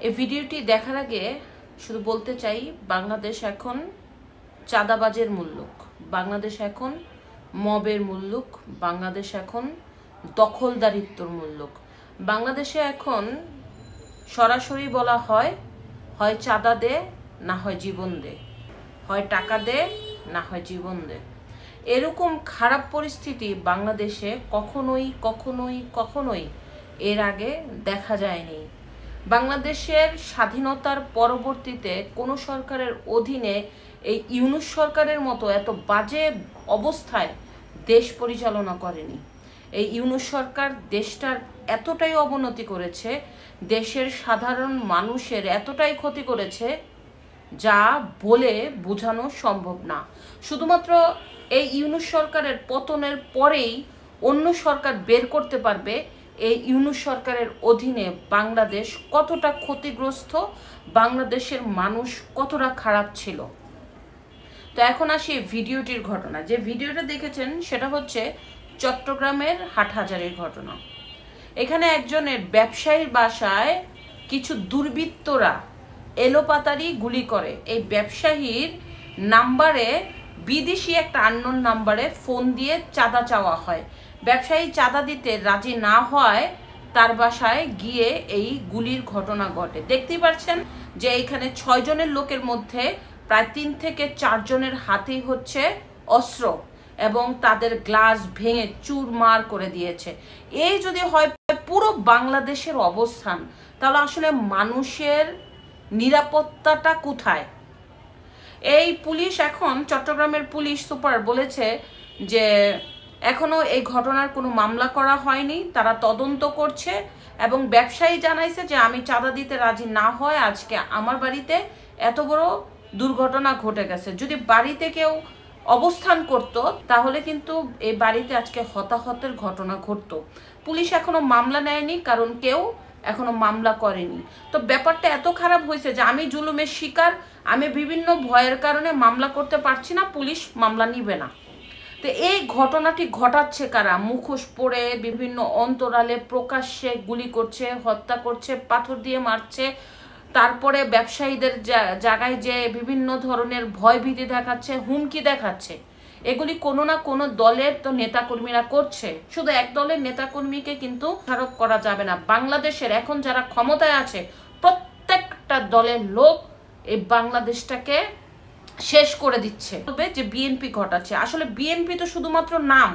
এই ভিডিওটি দেখার আগে শুধু বলতে চাই, বাংলাদেশ এখন চাঁদাবাজের মুল্লুক, বাংলাদেশ এখন মবের মুল্লুক, বাংলাদেশ এখন দখলদারিত্বর মুল্লুক। বাংলাদেশে এখন সরাসরি বলা হয়, হয় চাঁদা দে না হয় জীবন দে, হয় টাকা দে না হয় জীবন দে। এরকম খারাপ পরিস্থিতি বাংলাদেশে কখনোই কখনোই কখনোই এর আগে দেখা যায়নি। বাংলাদেশের স্বাধীনতার পরবর্তীতে কোনো সরকারের অধীনে এই ইউনূস সরকারের মতো এত বাজে অবস্থায় দেশ পরিচালনা করেনি। এই ইউনূস সরকার দেশটার এতটাই অবনতি করেছে, দেশের সাধারণ মানুষের এতটাই ক্ষতি করেছে যা বলে বোঝানো সম্ভব না। শুধুমাত্র এই ইউনূস সরকারের পতনের পরেই অন্য সরকার বের করতে পারবে এই ইউনূস সরকারের অধীনে বাংলাদেশ কতটা ক্ষতিগ্রস্ত, বাংলাদেশের মানুষ কতটা খারাপ ছিল। তো এখন আসি ভিডিওটির ঘটনা। যে ভিডিওটা দেখেছেন সেটা হচ্ছে চট্টগ্রামের হাটহাজারীর ঘটনা। এখানে একজনের ব্যবসায়ীর বাসায় কিছু দুর্বৃত্তরা এলোপাতারি গুলি করে। এই ব্যবসায়ীর নাম্বারে বিদেশি একটা আননোন নাম্বারে ফোন দিয়ে চাঁদা চাওয়া হয়। ব্যবসায়ী চাঁদা দিতে রাজি না হয় তার বাসায় গিয়ে এই গুলির ঘটনা ঘটে। দেখতেই পাচ্ছেন যে এইখানে 6 জনের লোকের মধ্যে প্রায় 3 থেকে 4 জনের হাতেই হচ্ছে অস্ত্র এবং তাদের গ্লাস ভেঙে চুরমার করে দিয়েছে। এই যদি হয় পুরো বাংলাদেশের অবস্থান, তাহলে আসলে মানুষের নিরাপত্তাটা কোথায়? এই পুলিশ, এখন চট্টগ্রামের পুলিশ সুপার বলেছে যে এখনো এই ঘটনার কোনো মামলা করা হয়নি, তারা তদন্ত করছে এবং ব্যবসায়ী জানাইছে যে আমি চাঁদা দিতে রাজি না হয় আজকে আমার বাড়িতে এত বড় দুর্ঘটনা ঘটে গেছে। যদি বাড়িতে কেউ অবস্থান করত তাহলে কিন্তু এই বাড়িতে আজকে হতাহতের ঘটনা ঘটতো। পুলিশ এখনো মামলা নেয়নি, কারণ কেউ এখনো মামলা করেনি। তো ব্যাপারটা এত খারাপ হয়েছে যে আমি জুলুমের শিকার, আমি বিভিন্ন ভয়ের কারণে মামলা করতে পারছি না, পুলিশ মামলা নিবে না। তো এই ঘটনাটি ঘটাচ্ছে কারা? মুখোশ পরে বিভিন্ন অন্তরালে প্রকাশ্যে গুলি করছে, হত্যা করছে, পাথর দিয়ে মারছে, তারপরে ব্যবসায়ীদের জায়গায় যে বিভিন্ন ধরনের ভয়ভীতি দেখাচ্ছে, হুমকি দেখাচ্ছে। এগুলি কোনো না কোনো দলের তো নেতাকর্মীরা করছে। শুধু এক দলের নেতাকর্মীকে কিন্তু দোষারোপ করা যাবে না। বাংলাদেশের এখন যারা ক্ষমতায় আছে প্রত্যেকটা দলের লোক এই বাংলাদেশটাকে শেষ করে দিচ্ছে। বলবে যে বিএনপি ঘটাচ্ছে, আসলে বিএনপি তো শুধুমাত্র নাম।